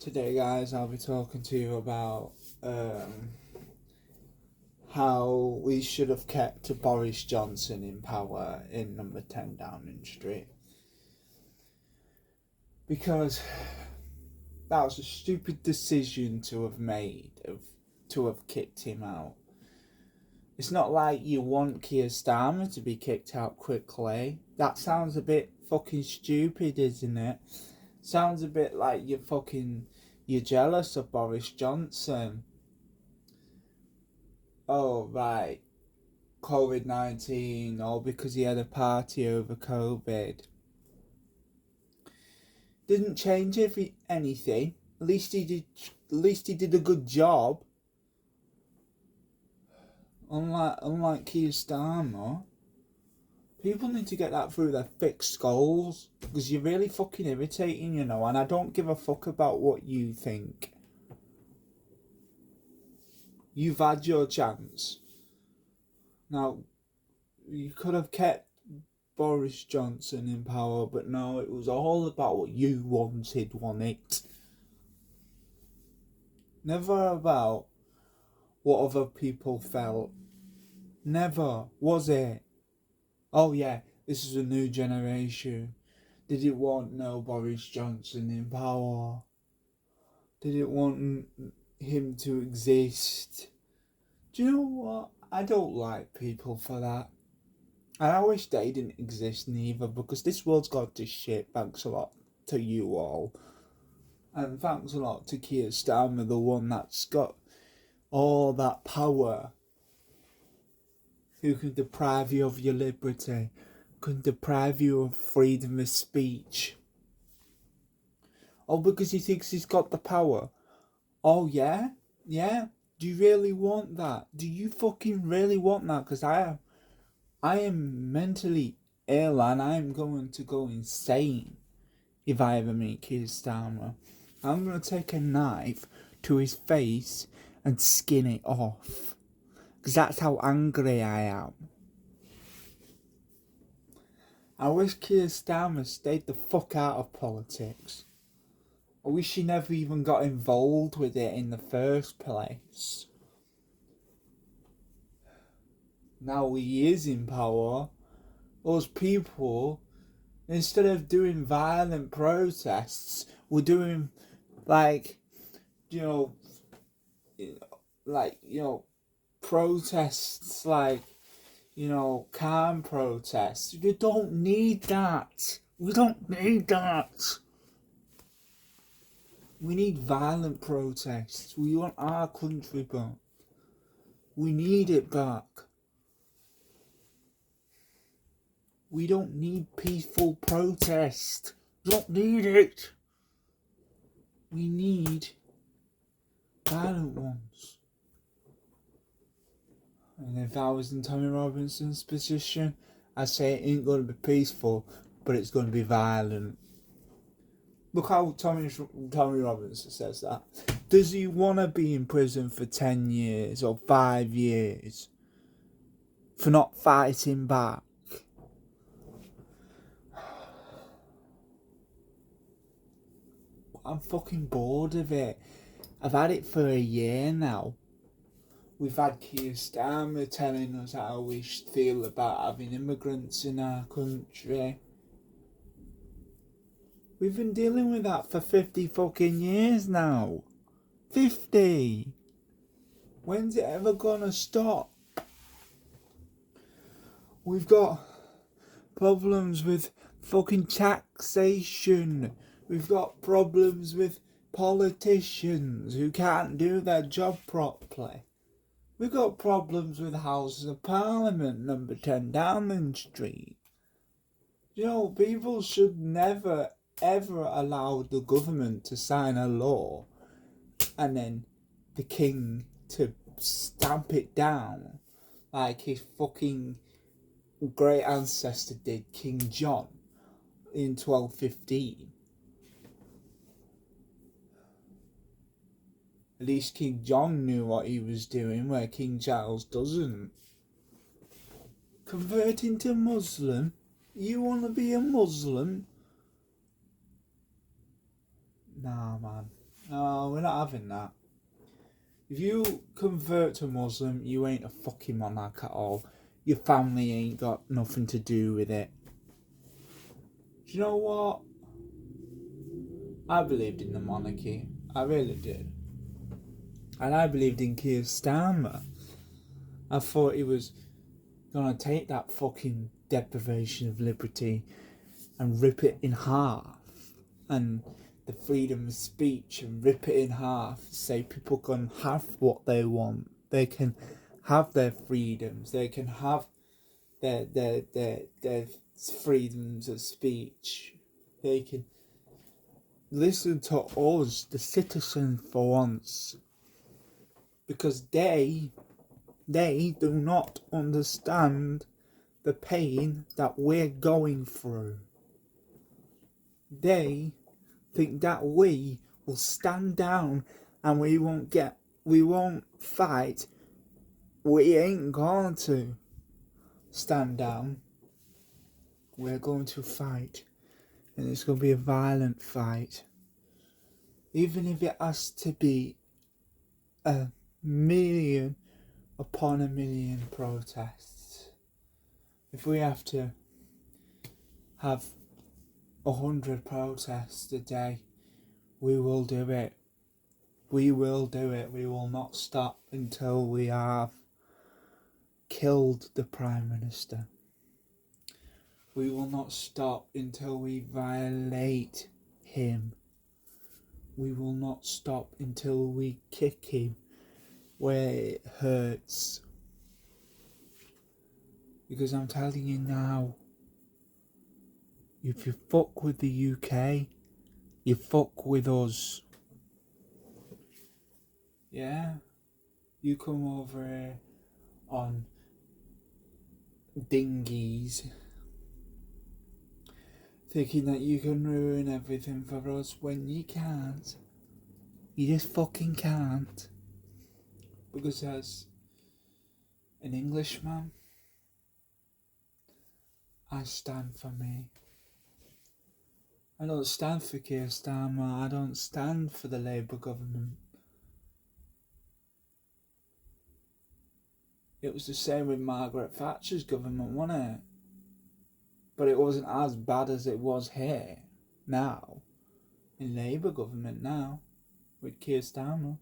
Today, guys, I'll be talking to you about how we should have kept Boris Johnson in power in number 10 Downing Street. Because that was a stupid decision to have made, to have kicked him out. It's not like you want Keir Starmer to be kicked out quickly. That sounds a bit fucking stupid, isn't it? Sounds a bit like you're jealous of Boris Johnson. Oh, right. COVID-19, or because he had a party over COVID. Didn't change anything. At least he did a good job. Unlike Keir Starmer. People need to get that through their thick skulls, because you're really fucking irritating, and I don't give a fuck about what you think. You've had your chance. Now, you could have kept Boris Johnson in power, but no, it was all about what you wanted, wasn't it? Never about what other people felt. Never, was it? Oh yeah, this is a new generation. Did it want no Boris Johnson in power? Did it want him to exist? Do you know what? I don't like people for that. And I wish they didn't exist neither, because this world's got to shit. Thanks a lot to you all. And thanks a lot to Keir Starmer, the one that's got all that power, who can deprive you of your liberty, can deprive you of freedom of speech. Oh, because he thinks he's got the power. Oh, yeah? Yeah? Do you really want that? Do you fucking really want that? Because I am mentally ill, and I am going to go insane if I ever meet Keir Starmer. I'm going to take a knife to his face and skin it off. Because that's how angry I am. I wish Keir Starmer stayed the fuck out of politics. I wish he never even got involved with it in the first place. Now he is in power, those people, instead of doing violent protests, were doing protests calm protests. You don't need that. We don't need that. We need violent protests. We want our country back. We need it back. We don't need peaceful protest. We don't need it. We need violent ones. And if I was in Tommy Robinson's position, I'd say it ain't going to be peaceful, but it's going to be violent. Look how Tommy Robinson says that. Does he want to be in prison for 10 years or 5 years for not fighting back? I'm fucking bored of it. I've had it for a year now. We've had Keir Starmer telling us how we feel about having immigrants in our country. We've been dealing with that for 50 fucking years now. 50! When's it ever gonna stop? We've got problems with fucking taxation. We've got problems with politicians who can't do their job properly. We've got problems with Houses of Parliament, number 10 Downing Street. People should never ever allow the government to sign a law and then the king to stamp it down like his fucking great ancestor did, King John, in 1215. At least King John knew what he was doing, where King Charles doesn't. Converting to Muslim? You want to be a Muslim? Nah, man. No, we're not having that. If you convert to Muslim, you ain't a fucking monarch at all. Your family ain't got nothing to do with it. Do you know what? I believed in the monarchy. I really did. And I believed in Keir Starmer. I thought he was gonna take that fucking deprivation of liberty and rip it in half. And the freedom of speech and rip it in half. Say people can have what they want. They can have their freedoms. They can have their freedoms of speech. They can listen to us, the citizens, for once. Because they do not understand the pain that we're going through. They think that we will stand down and we won't fight. We ain't going to stand down. We're going to fight. And it's going to be a violent fight. Even if it has to be a million upon a million protests. If we have to have 100 protests a day, we will do it. We will do it. We will not stop until we have killed the Prime Minister. We will not stop until we violate him. We will not stop until we kick him where it hurts. Because I'm telling you now, if you fuck with the UK, you fuck with us. Yeah? You come over here on dinghies, thinking that you can ruin everything for us when you can't. You just fucking can't. Because as an Englishman, I stand for me. I don't stand for Keir Starmer. I don't stand for the Labour government. It was the same with Margaret Thatcher's government, wasn't it? But it wasn't as bad as it was here, now. In Labour government now, with Keir Starmer.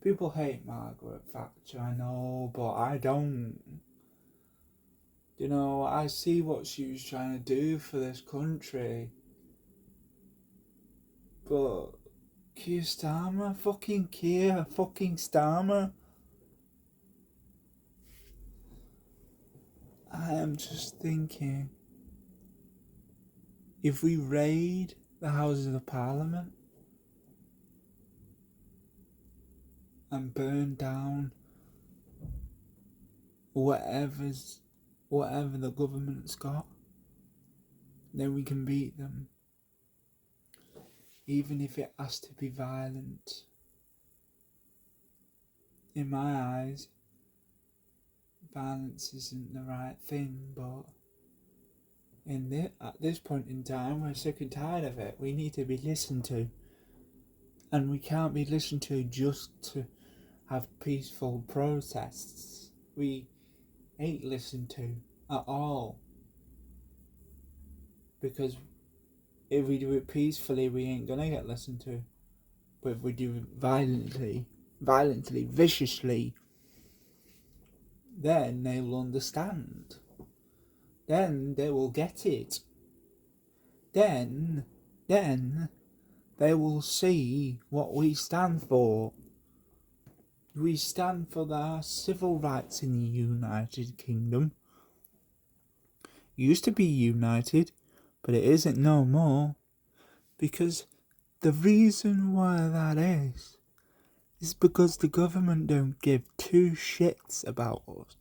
People hate Margaret Thatcher, I know, but I don't. You know, I see what she was trying to do for this country. But Keir Starmer, fucking Starmer. I am just thinking, if we raid the Houses of Parliament and burn down whatever the government's got, then we can beat them. Even if it has to be violent. In my eyes, violence isn't the right thing, but at this point in time, we're sick and tired of it. We need to be listened to. And we can't be listened to just to have peaceful protests. We ain't listened to at all. Because if we do it peacefully, we ain't gonna get listened to. But if we do it violently, viciously, then they will understand. Then they will get it. Then they will see what we stand for. We stand for the civil rights in the United Kingdom. It used to be united, but it isn't no more. Because the reason why that is because the government don't give two shits about us.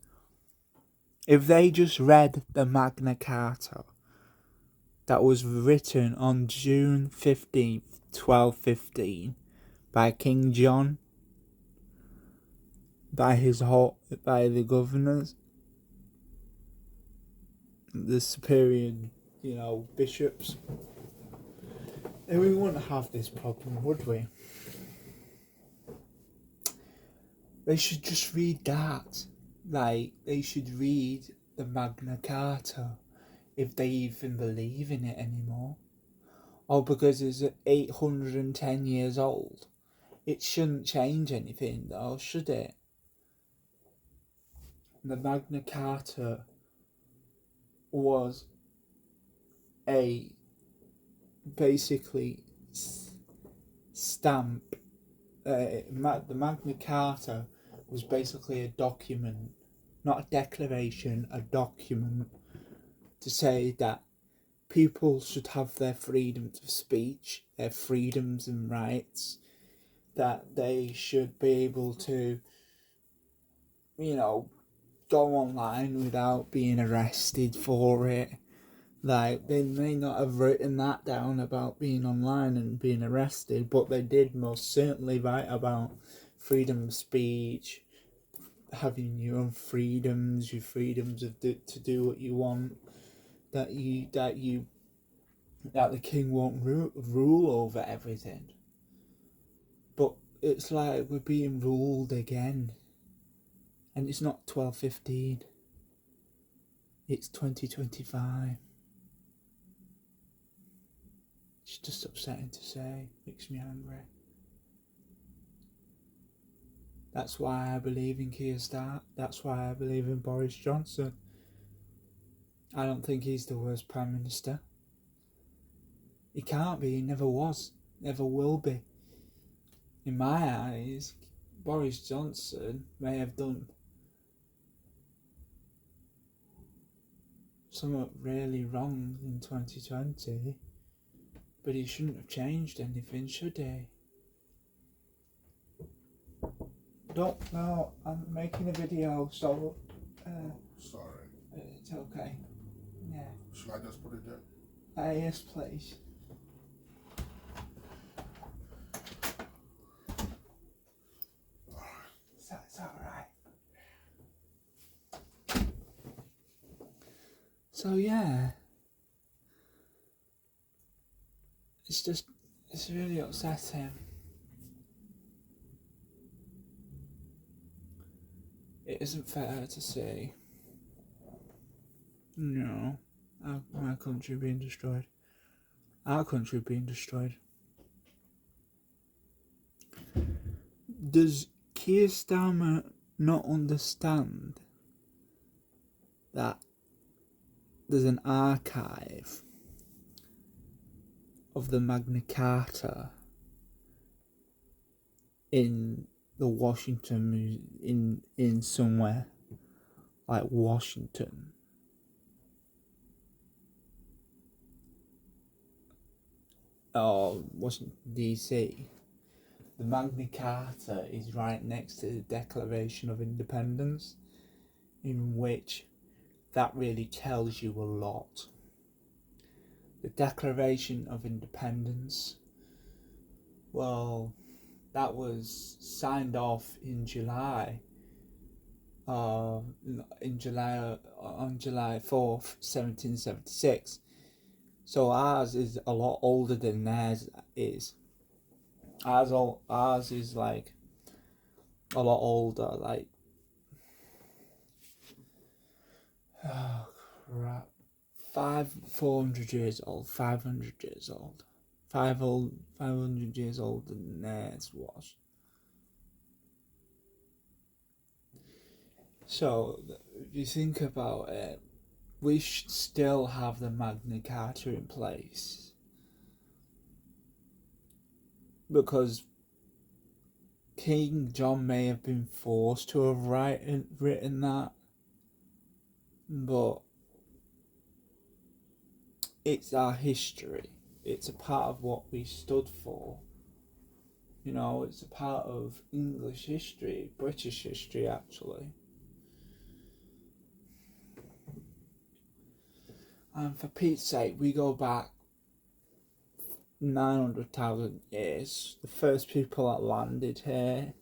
If they just read the Magna Carta that was written on June 15th, 1215 by King John, by the governors, the superior, bishops, And we wouldn't have this problem, would we? They should just read that. Like, they should read the Magna Carta if they even believe in it anymore. Or because it's 810 years old. It shouldn't change anything though, should it? The Magna Carta was a basically stamp. The Magna Carta was basically a document, not a declaration, a document to say that people should have their freedom of speech, their freedoms and rights, that they should be able to, go online without being arrested for it. Like, they may not have written that down about being online and being arrested, but they did most certainly write about freedom of speech, having your own freedoms, your freedoms to do what you want, that the king won't rule over everything. But it's like we're being ruled again, and it's not 1215. It's 2025. It's just upsetting to say. Makes me angry. That's why I believe in Keir Starmer. That's why I believe in Boris Johnson. I don't think he's the worst Prime Minister. He can't be, he never was, never will be. In my eyes, Boris Johnson may have done something really wrong in 2020, but he shouldn't have changed anything, should he? Don't know, I'm making a video, so... Sorry. It's okay. Yeah. Should I just put it there? Yes, please. That's alright. So yeah, it's really upsetting. It isn't fair to say, my country being destroyed. Our country being destroyed. Does Keir Starmer not understand that there's an archive of the Magna Carta in the Washington, in somewhere like Washington? Or Washington DC? The Magna Carta is right next to the Declaration of Independence, in which that really tells you a lot. The Declaration of Independence, well, that was signed off in July, on July 4th, 1776. So ours is a lot older than theirs is. Ours is like a lot older, like, oh crap, 400 years old, 500 years old, 500 years older than theirs was. So if you think about it, we should still have the Magna Carta in place, because King John may have been forced to have written that, but it's our history. It's a part of what we stood for. It's a part of English history, British history actually. And for Pete's sake, we go back 900,000 years. The first people that landed here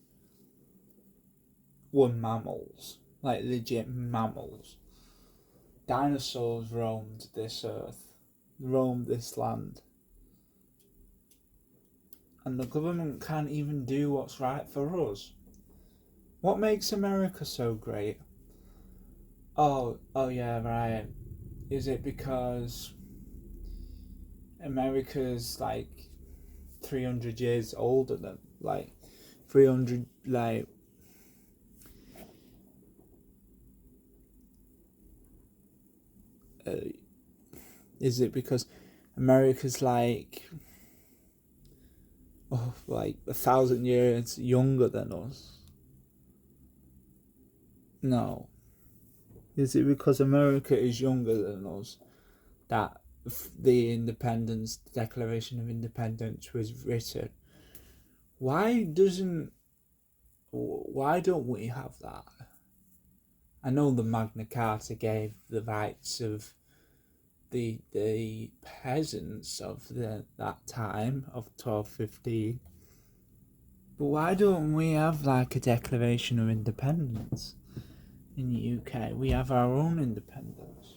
were mammals, like legit mammals. Dinosaurs roamed this earth, roamed this land. and the government can't even do what's right for us. What makes America so great? Oh yeah, right. Is it because America's like 300 years older than, like, 300, like, is it because America's like 1,000 years younger than us? No. Is it because America is younger than us that the Independence Declaration of Independence was written? Why don't we have that? I know the Magna Carta gave the rights of the peasants of that time of 1215, but why don't we have like a Declaration of Independence in the UK? We have our own independence,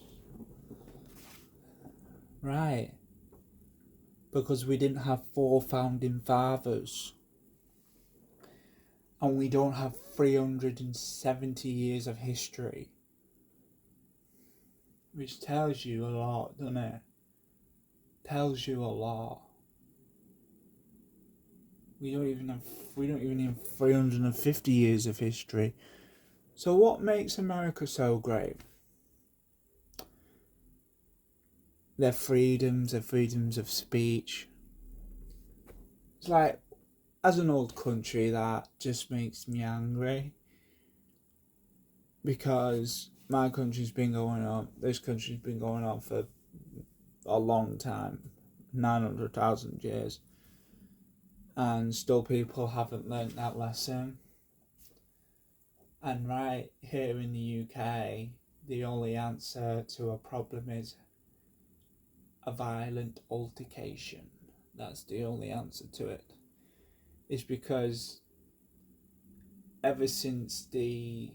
right? Because we didn't have 4 founding fathers, and we don't have 370 years of history, which tells you a lot, doesn't it? Tells you a lot. We don't even have 350 years of history. So what makes America so great? Their freedoms of speech. It's like, as an old country, that just makes me angry, because my country's been going on, this country's been going on for a long time, 900,000 years, and still people haven't learnt that lesson. And right here in the UK, the only answer to a problem is a violent altercation. That's the only answer to it. It's because ever since the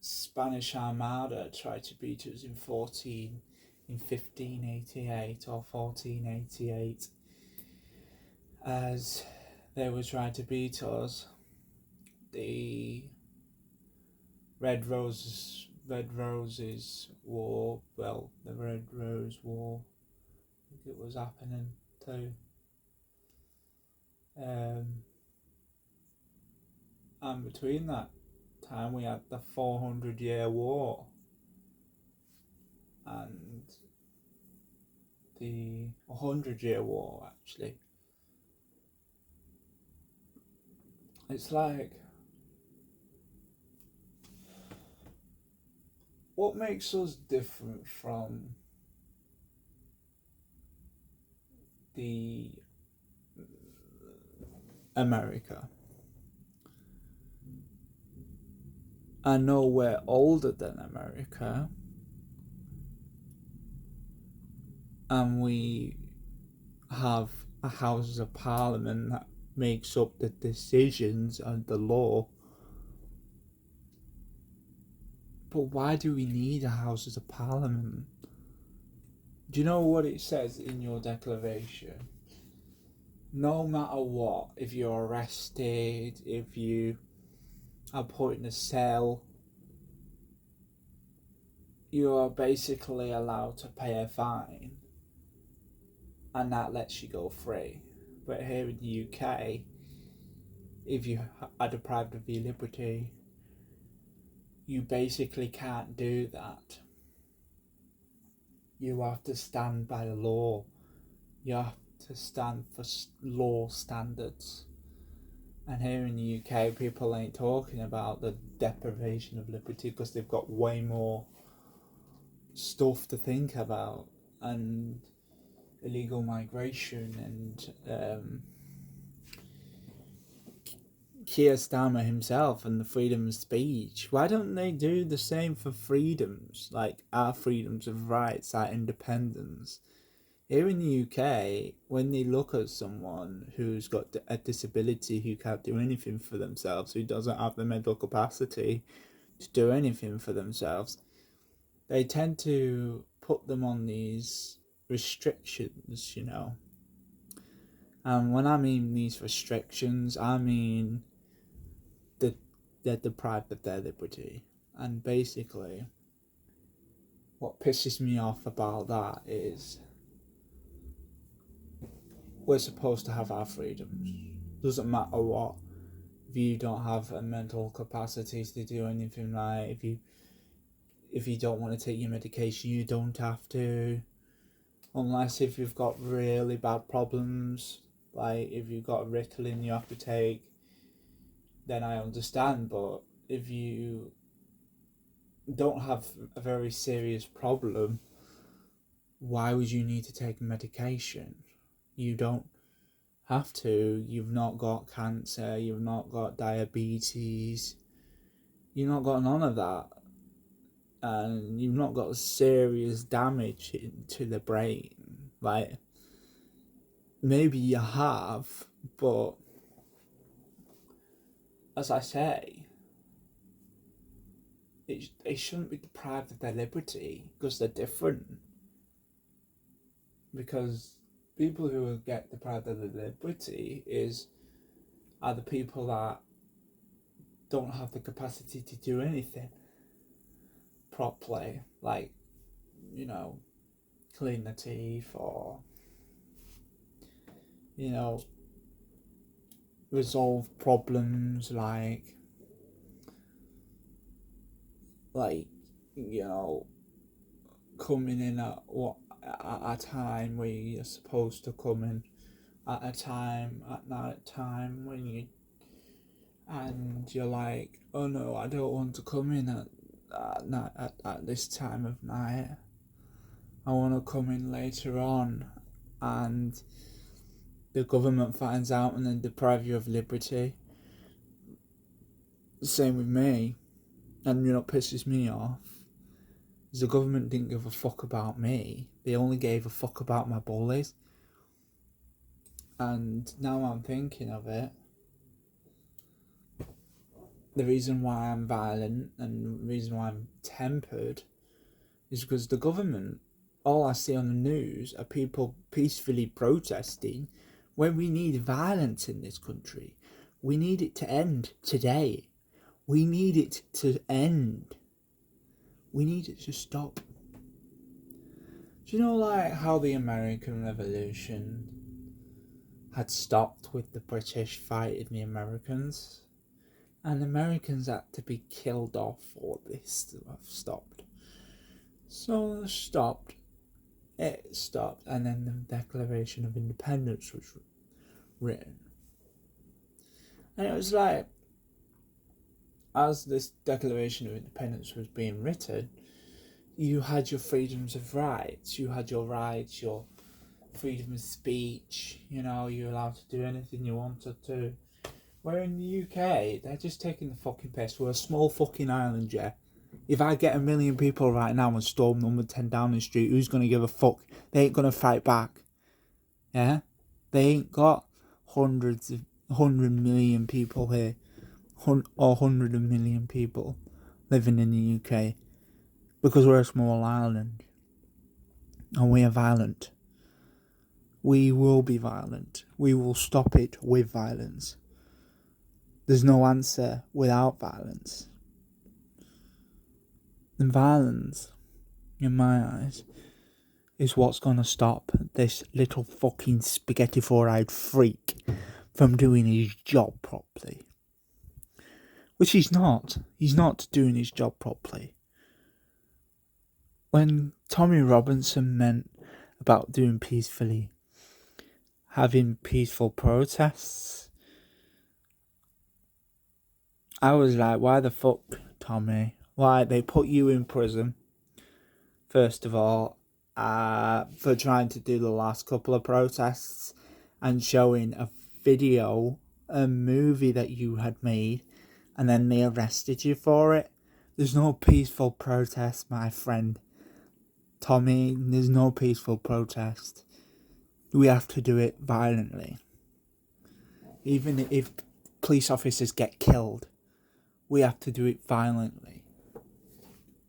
Spanish Armada tried to beat us in 1588 or 1488, as they were trying to beat us, the Red Roses War, the Red Rose War, I think it was happening too. And between that time we had the 400-year war and the 100-year war, actually. It's like, what makes us different from the America? I know we're older than America, and we have a Houses of Parliament that makes up the decisions and the law. But why do we need a Houses of Parliament? Do you know what it says in your declaration? No matter what, if you're arrested, if you are put in a cell, you are basically allowed to pay a fine, and that lets you go free. But here in the UK, if you are deprived of your liberty, you basically can't do that. You have to stand by the law. You have to stand for law standards. And here in the UK, people ain't talking about the deprivation of liberty because they've got way more stuff to think about, and illegal migration, and Keir Starmer himself, and the freedom of speech. Why don't they do the same for freedoms, like our freedoms of rights, our independence? Here in the UK, when they look at someone who's got a disability, who can't do anything for themselves, who doesn't have the mental capacity to do anything for themselves, they tend to put them on these restrictions, And when I mean these restrictions, I mean they're deprived of their liberty. And basically, what pisses me off about that is we're supposed to have our freedoms. Doesn't matter what. If you don't have a mental capacity to do anything right, if you don't want to take your medication, you don't have to. Unless if you've got really bad problems, like if you've got Ritalin you have to take, then I understand. But if you don't have a very serious problem, why would you need to take medication? You don't have to. You've not got cancer, you've not got diabetes, you've not got none of that. And you've not got serious damage to the brain. Like, maybe you have, but as I say, they shouldn't be deprived of their liberty because they're different. Because people who get deprived of their liberty are the people that don't have the capacity to do anything properly, like, clean the teeth or, resolve problems like coming in at a time where you're supposed to come in at a time at night time and you're like, oh no, I don't want to come in at this time of night. I want to come in later on, and the government finds out and then deprive you of liberty. Same with me, and what pisses me off is the government didn't give a fuck about me. They only gave a fuck about my bullies. And now I'm thinking of it, the reason why I'm violent and the reason why I'm tempered is because the government, all I see on the news are people peacefully protesting when we need violence in this country. We need it to end today. We need it to end. We need it to stop. Do you know like how the American Revolution had stopped with the British fighting the Americans? And the Americans had to be killed off for this to have stopped. So it stopped, and then the Declaration of Independence was written. And it was like, as this Declaration of Independence was being written, you had your freedoms of rights. You had your rights, your freedom of speech. You're allowed to do anything you wanted to. Where in the UK, they're just taking the fucking piss. We're a small fucking island, yeah. If I get 1 million people right now and storm number 10 Downing Street, who's going to give a fuck? They ain't going to fight back. Yeah? They ain't got 100 million people here. Or 100 million people living in the UK. Because we're a small island. And we are violent. We will be violent. We will stop it with violence. There's no answer without violence. And violence, in my eyes, is what's going to stop this little fucking spaghetti four-eyed freak from doing his job properly. Which he's not. He's not doing his job properly. When Tommy Robinson meant about doing peacefully, having peaceful protests, I was like, why the fuck, Tommy? Why, they put you in prison, first of all, for trying to do the last couple of protests and showing a video, a movie that you had made, and then they arrested you for it. There's no peaceful protest, my friend. Tommy, there's no peaceful protest. We have to do it violently. Even if police officers get killed, we have to do it violently.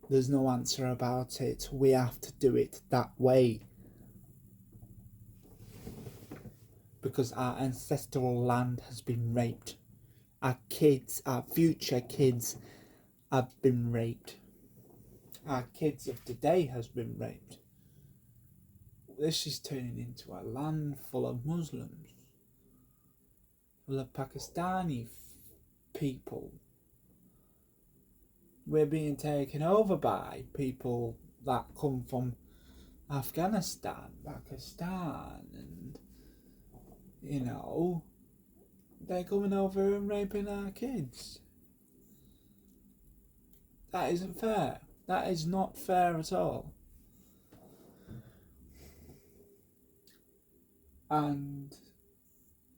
There's no answer about it. We have to do it that way. because our ancestral land has been raped. Our kids, our future kids have been raped. Our kids of today has been raped. This is turning into a land full of Muslims, full of Pakistani people. We're being taken over by people that come from Afghanistan, Pakistan, and they're coming over and raping our kids. That isn't fair. That is not fair at all. And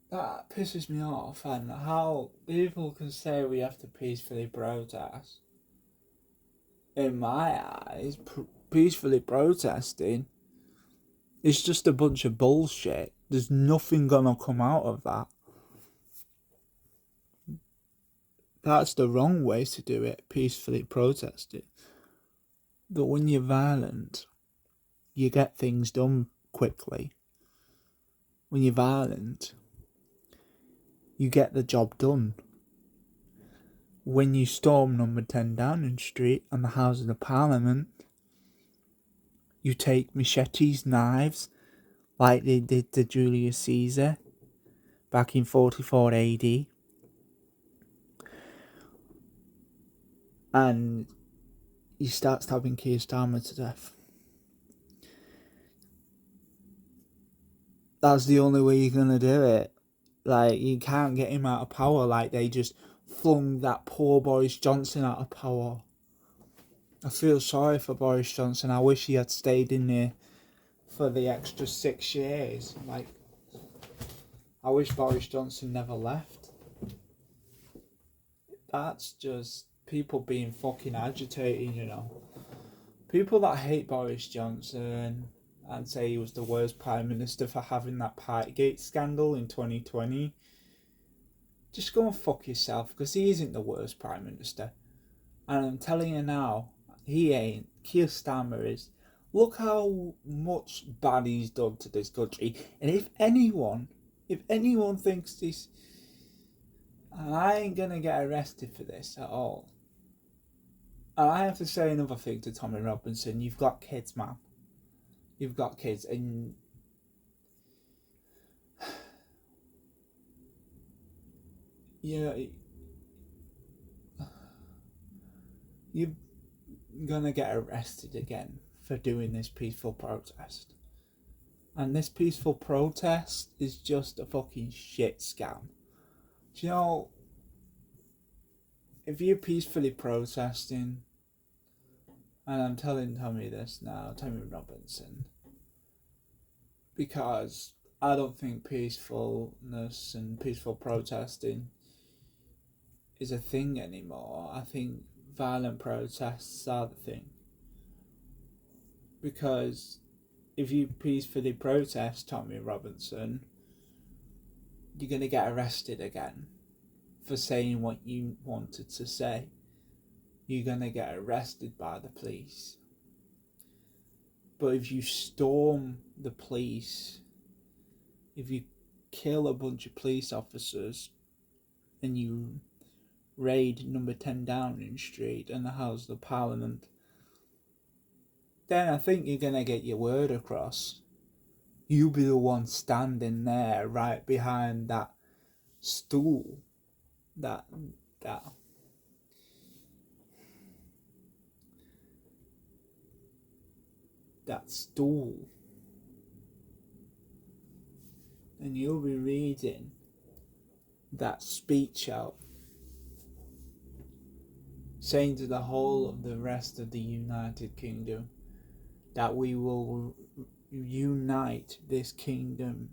that pisses me off, and how people can say we have to peacefully protest. In my eyes, peacefully protesting is just a bunch of bullshit. There's nothing gonna come out of that. That's the wrong way to do it, peacefully protesting. But when you're violent, you get things done quickly. When you're violent, you get the job done. When you storm number 10 Downing Street and the Houses of Parliament, you take machetes, knives, like they did to Julius Caesar back in 44 AD, and you start stabbing Keir Starmer to death. That's the only way you're gonna do it. Like, you can't get him out of power like they just flung that poor Boris Johnson out of power. I feel sorry for Boris Johnson. I wish he had stayed in there for the extra 6 years. Like, I wish Boris Johnson never left. That's just people being fucking agitated, People that hate Boris Johnson and say he was the worst Prime Minister for having that Partygate scandal in 2020, just go and fuck yourself, because he isn't the worst Prime Minister. And I'm telling you now, he ain't. Keir Starmer is. Look how much bad he's done to this country. And if anyone thinks this, and I ain't gonna get arrested for this at all. And I have to say another thing to Tommy Robinson. You've got kids, man. You've got kids, and you're gonna get arrested again for doing this peaceful protest. And this peaceful protest is just a fucking shit scam. Do you know, if you're peacefully protesting, and I'm telling Tommy this now, Tommy Robinson, because I don't think peacefulness and peaceful protesting is a thing anymore. I think violent protests are the thing. Because if you peacefully protest, Tommy Robinson, you're going to get arrested again for saying what you wanted to say. You're going to get arrested by the police. But if you storm the police, if you kill a bunch of police officers and you raid number 10 Downing Street and the House of Parliament, then I think you're going to get your word across. You'll be the one standing there right behind that stool. That stool. And you'll be reading that speech out, saying to the whole of the rest of the United Kingdom that we will unite this kingdom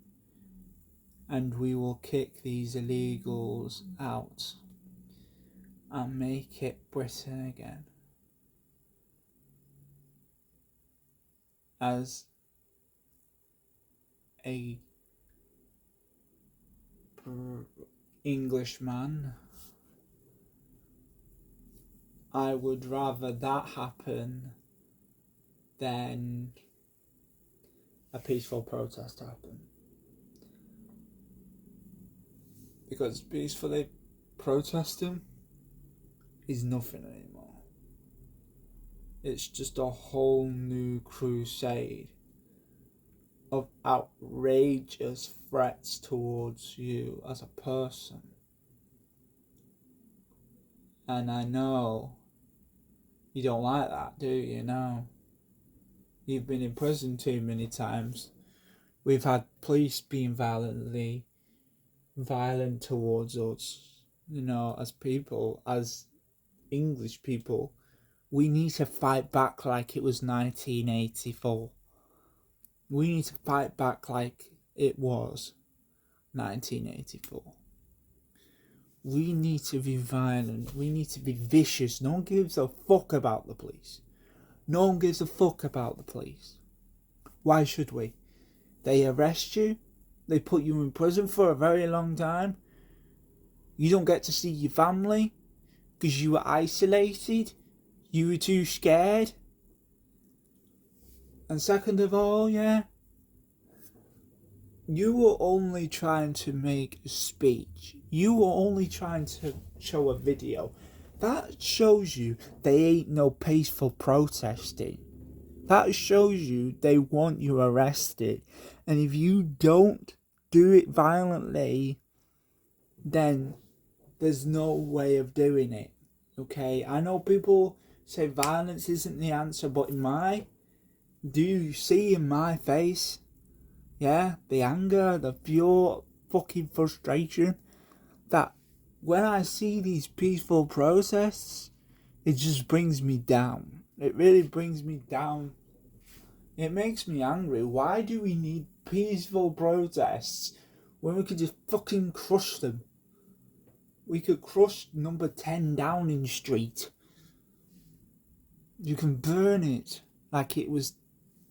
and we will kick these illegals out and make it Britain again. As a Englishman, I would rather that happen than a peaceful protest happen. Because peacefully protesting is nothing anymore. It's just a whole new crusade of outrageous threats towards you as a person. And I know you don't like that, do you? No. You've been in prison too many times. We've had police being violent towards us, as people, as English people. We need to fight back like it was 1984. We need to fight back like it was 1984. We need to be violent. We need to be vicious. No one gives a fuck about the police. No one gives a fuck about the police. Why should we? They arrest you. They put you in prison for a very long time. You don't get to see your family because you were isolated. You were too scared. And second of all, you were only trying to make a speech. You were only trying to show a video. That shows you they ain't no peaceful protesting. That shows you they want you arrested. And if you don't do it violently, then there's no way of doing it. Okay? I know people say violence isn't the answer, but do you see in my face? Yeah, the anger, the pure fucking frustration that when I see these peaceful protests, it just brings me down. It really brings me down. It makes me angry. Why do we need peaceful protests when we could just fucking crush them? We could crush number 10 Downing Street. You can burn it like it was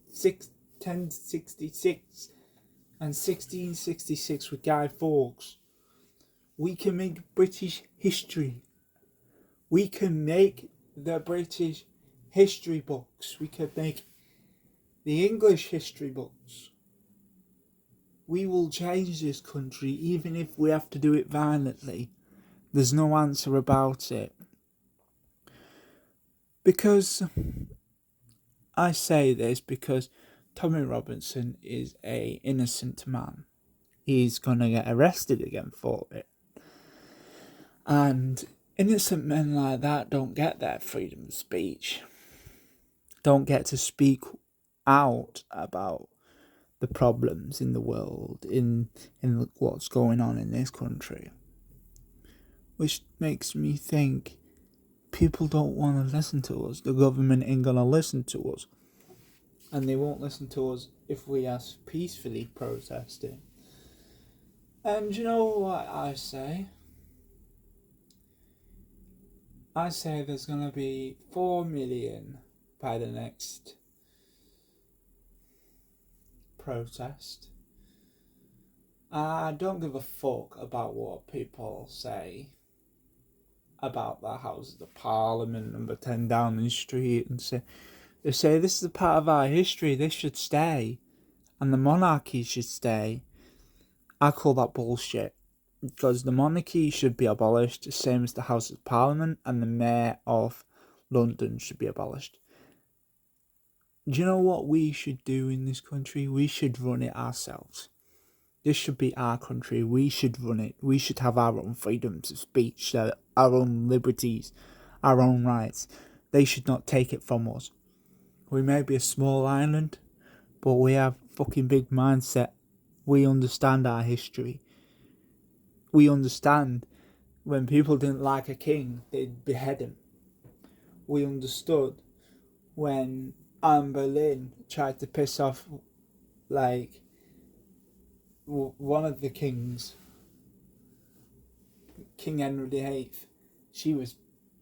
1066 and 1666 with Guy Fawkes. We can make British history. We can make the British history books. We can make the English history books. We will change this country even if we have to do it violently. There's no answer about it. Because I say this because Tommy Robinson is an innocent man. He's going to get arrested again for it. And innocent men like that don't get their freedom of speech. Don't get to speak out about the problems in the world, in what's going on in this country. Which makes me think people don't want to listen to us. The government ain't going to listen to us. And they won't listen to us if we are peacefully protesting. And you know what I say? I say there's going to be 4 million by the next protest. I don't give a fuck about what people say about the Houses of Parliament, number 10 Downing Street, and they say this is a part of our history, this should stay, and the monarchy should stay. I call that bullshit, because the monarchy should be abolished, the same as the House of Parliament, and the Mayor of London should be abolished. Do you know what we should do in this country? We should run it ourselves. This should be our country. We should run it. We should have our own freedoms of speech, our own liberties, our own rights. They should not take it from us. We may be a small island, but we have fucking big mindset. We understand our history. We understand when people didn't like a king, they'd behead him. We understood when Anne Boleyn tried to piss off, one of the kings, King Henry VIII, she was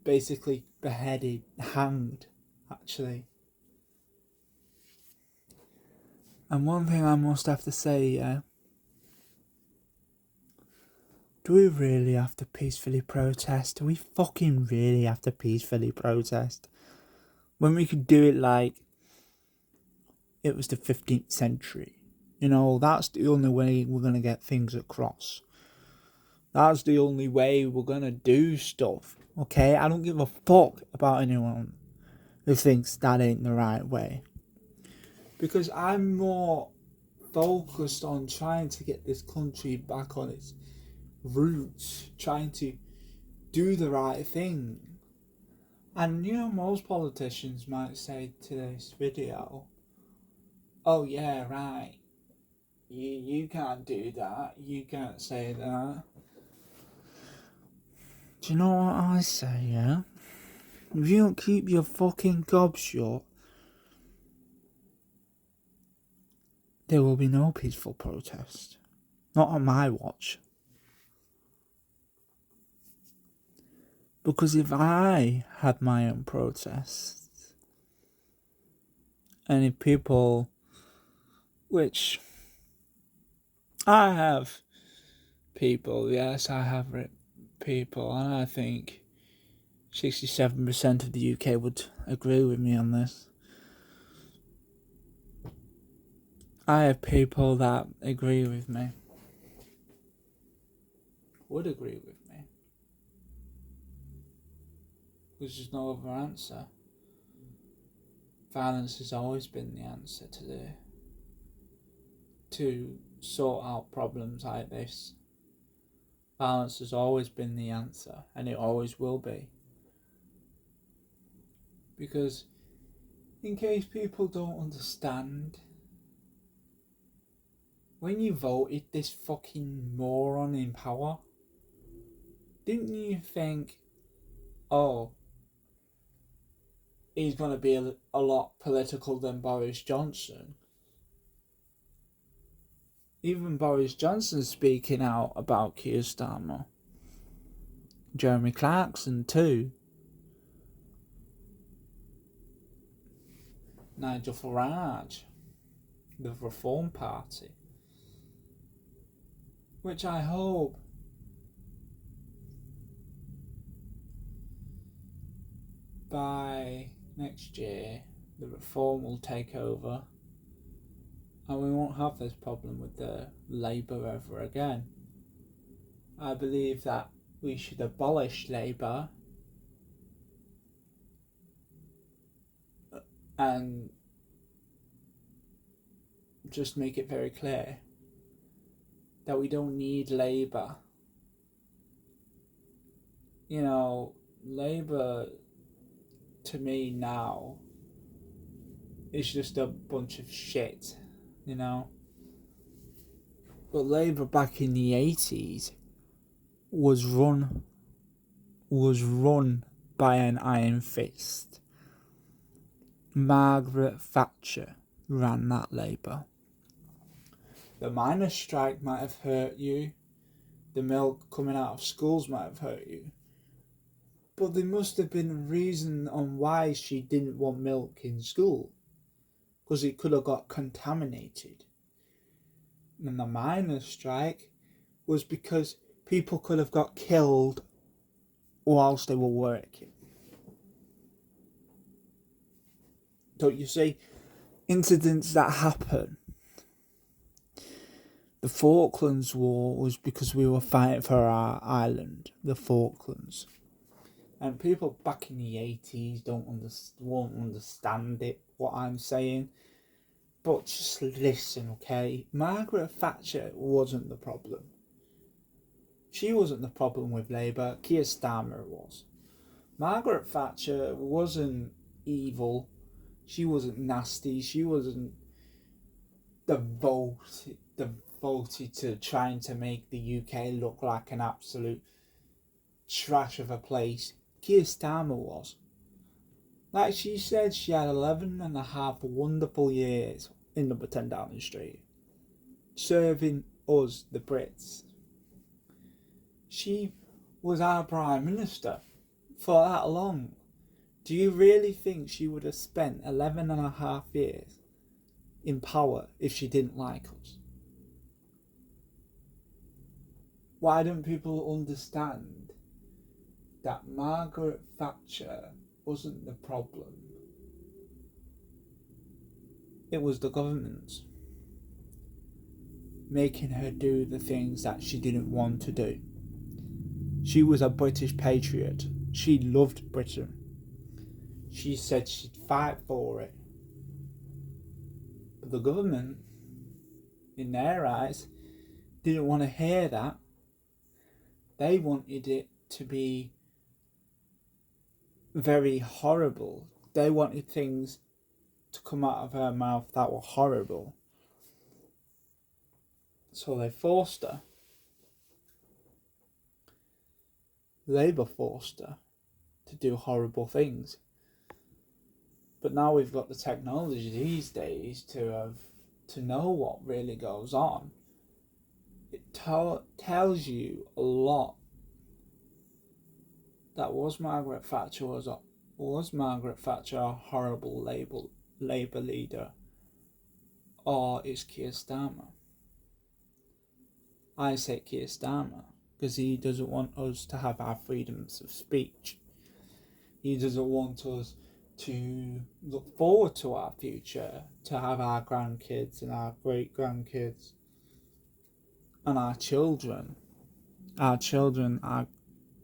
basically beheaded, hanged, actually. And one thing I must have to say, do we really have to peacefully protest? Do we fucking really have to peacefully protest? When we could do it like it was the 15th century. That's the only way we're going to get things across. That's the only way we're gonna do stuff, okay? I don't give a fuck about anyone who thinks that ain't the right way. Because I'm more focused on trying to get this country back on its roots, trying to do the right thing. And most politicians might say to this video, oh yeah, right, you can't do that, you can't say that. Do you know what I say, yeah? If you don't keep your fucking gob shut, there will be no peaceful protest. Not on my watch. Because if I had my own protests, and if people, which I have people, yes, I have people, and I think 67% of the UK would agree with me on this. I have people that agree with me, would agree with me. Because there's no other answer. Violence has always been the answer to sort out problems like this. Violence has always been the answer, and it always will be. Because, in case people don't understand, when you voted this fucking moron in power, didn't you think, oh, he's going to be a lot political than Boris Johnson? Even Boris Johnson speaking out about Keir Starmer. Jeremy Clarkson too. Nigel Farage, the Reform Party. Which I hope by next year the Reform will take over and we won't have this problem with the Labour ever again. I believe that we should abolish Labour and just make it very clear that we don't need Labour. Labour to me now is just a bunch of shit, But Labour back in the 80s was run by an iron fist. Margaret Thatcher ran that Labour. The miners' strike might have hurt you. The milk coming out of schools might have hurt you. But there must have been a reason on why she didn't want milk in school. Because it could have got contaminated. And the miners' strike was because people could have got killed whilst they were working. Don't you see? Incidents that happen. The Falklands War was because we were fighting for our island, the Falklands. And people back in the 80s won't understand it, what I'm saying. But just listen, okay? Margaret Thatcher wasn't the problem. She wasn't the problem with Labour. Keir Starmer was. Margaret Thatcher wasn't evil. She wasn't nasty. She wasn't devoted to trying to make the UK look like an absolute trash of a place. Keir Starmer was. Like she said, she had 11.5 wonderful years in number 10 Downing Street, serving us, the Brits. She was our Prime Minister for that long. Do you really think she would have spent 11.5 years in power if she didn't like us? Why don't people understand that Margaret Thatcher wasn't the problem? It was the government making her do the things that she didn't want to do. She was a British patriot. She loved Britain. She said she'd fight for it. But the government, in their eyes, didn't want to hear that. They wanted it to be very horrible. They wanted things to come out of her mouth that were horrible. So they forced her. Labour forced her to do horrible things. But now we've got the technology these days to know what really goes on. It tells you a lot. That was Margaret Thatcher a horrible Labour leader, or is Keir Starmer? I say Keir Starmer because he doesn't want us to have our freedoms of speech. He doesn't want us to look forward to our future, to have our grandkids and our great-grandkids and our children, our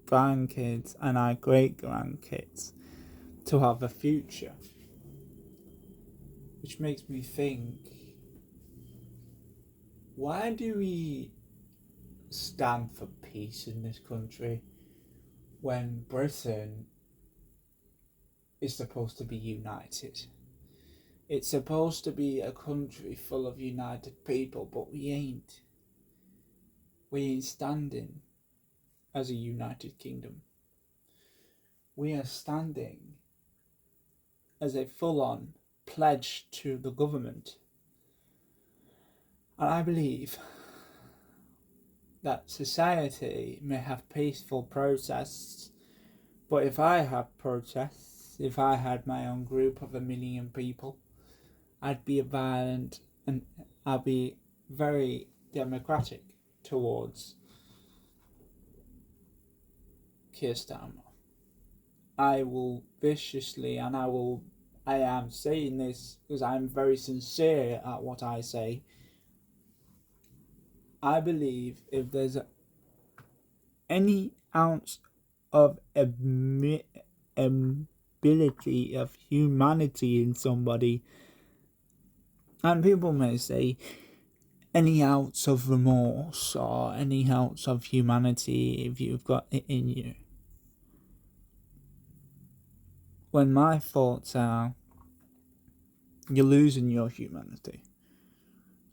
grandkids and our great-grandkids to have a future. Which makes me think, why do we stand for peace in this country when Britain is supposed to be united? It's supposed to be a country full of united people, but we ain't. We ain't standing as a united kingdom. We are standing as a full-on pledge to the government. And I believe that society may have peaceful protests, but if I had protests, if I had my own group of 1 million people, I'd be violent and I'd be very democratic towards Keir Starmer. I will viciously, and I am saying this because I'm very sincere at what I say. I believe if there's any ounce of ability of humanity in somebody, and people may say any ounce of remorse or any ounce of humanity, if you've got it in you, when my thoughts are, you're losing your humanity.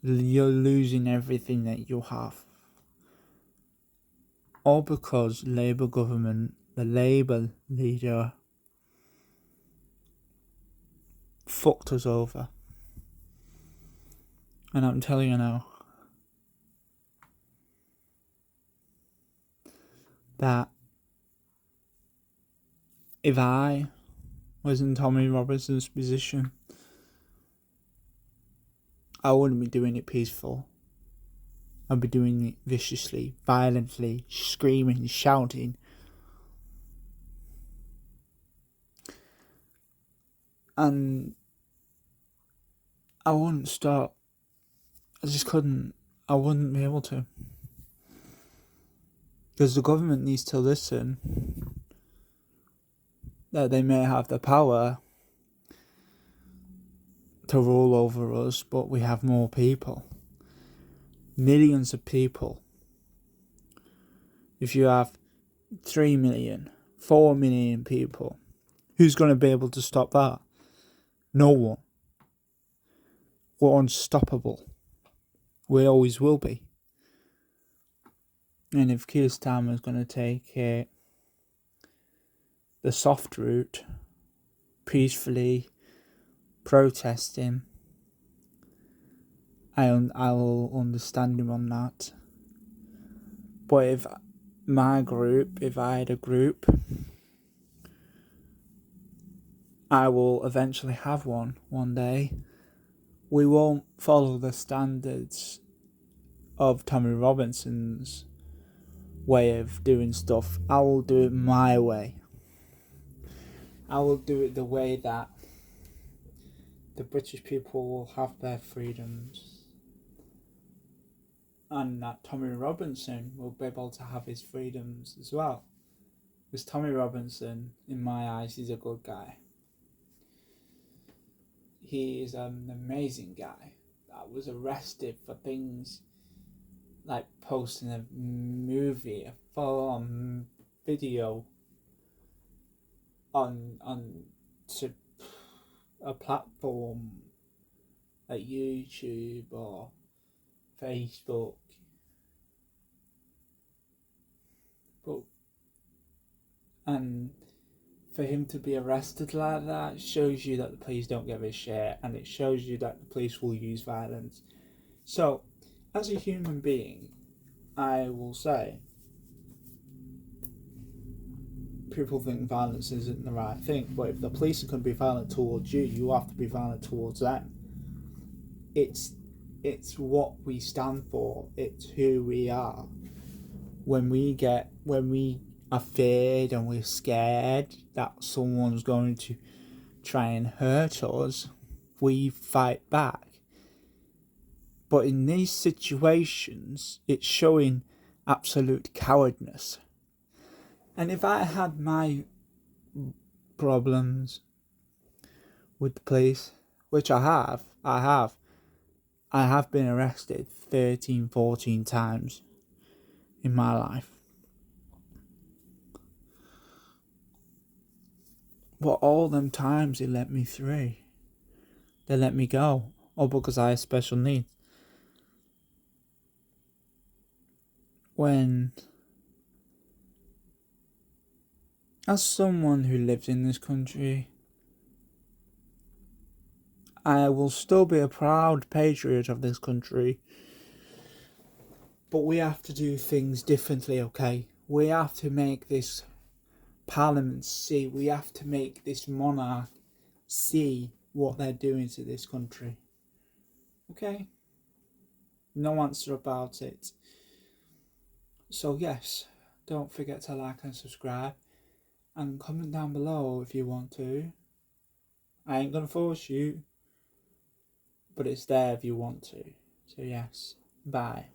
You're losing everything that you have. All because Labour government, the Labour leader, fucked us over. And I'm telling you now, that if I was in Tommy Robinson's position, I wouldn't be doing it peaceful. I'd be doing it viciously, violently, screaming, shouting. And I wouldn't stop. I just couldn't. I wouldn't be able to. Because the government needs to listen that they may have the power to rule over us, but we have more people. Millions of people. If you have 3 million, 4 million people, who's going to be able to stop that? No one. We're unstoppable. We always will be. And if Keir Starmer is going to take the soft route, peacefully protesting, I will understand him on that. But if I had a group, I will eventually have one day. We won't follow the standards of Tommy Robinson's way of doing stuff. I will do it my way. I will do it the way that the British people will have their freedoms. and that Tommy Robinson will be able to have his freedoms as well. Because Tommy Robinson, in my eyes, is a good guy. He is an amazing guy that was arrested for things like posting a movie, a full-on video on to a platform like YouTube or Facebook. And for him to be arrested like that shows you that the police don't give a shit, and it shows you that the police will use violence. So, as a human being, I will say, people think violence isn't the right thing, but if the police are going to be violent towards you, you have to be violent towards them. It's what we stand for. It's who we are. When we are feared and we're scared that someone's going to try and hurt us, we fight back. But in these situations, it's showing absolute cowardness. And if I had my problems with the police, which I have been arrested 13, 14 times in my life. But all them times they let me through. They let me go. All because I have special needs. As someone who lives in this country, I will still be a proud patriot of this country. But we have to do things differently, okay? We have to make this Parliament see, we have to make this monarch see what they're doing to this country. Okay? No answer about it. So yes, don't forget to like and subscribe, and comment down below if you want to. I ain't gonna force you, but it's there if you want to. So yes, bye.